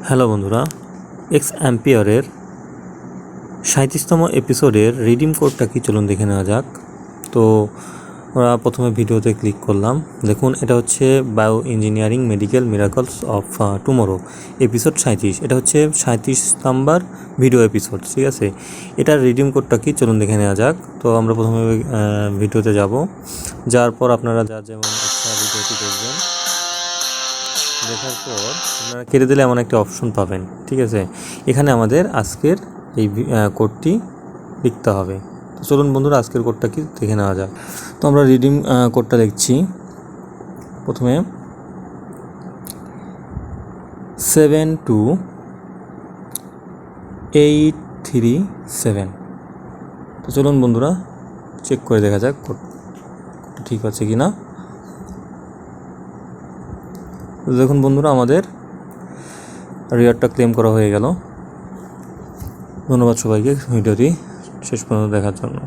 Hello বন্ধুরা, x অ্যাম্পিয়ারের 37তম এপিসোডের রিডিম কোডটা কি চলুন দেখে নেওয়া যাক। তো আমরা প্রথমে ভিডিওতে ক্লিক করলাম। দেখুন, এটা হচ্ছে bio engineering medical miracles of tomorrow episode 37। এটা হচ্ছে 37 নাম্বার ভিডিও এপিসোড, ঠিক আছে। এটার রিডিম কোডটা কি চলুন দেখে নেওয়া যাক। তো আমরা প্রথমে ভিডিওতে যাব, যাওয়ার পর আপনারা যা যেমন ইচ্ছা ভিডিওটি দেখবেন। দেখার পর আপনারা কেটে দিলে এমন একটা অপশন পাবেন, ঠিক আছে। এখানে আমাদের আজকের এই কোডটি লিখতে হবে। তো চলুন বন্ধুরা, আজকের কোডটা কি দেখে নেওয়া যাক। তো আমরা রিডিম কোডটা লিখছি। প্রথমে 72837। তো চলুন বন্ধুরা, চেক করে দেখা যাক কোডটা ঠিক আছে কি না। দেখুন বন্ধুরা, আমাদের রিওয়ার্ডটা ক্লেম করা হয়ে গেল। ধন্যবাদ সবাইকে ভিডিওটি শেষ পর্যন্ত দেখার জন্য।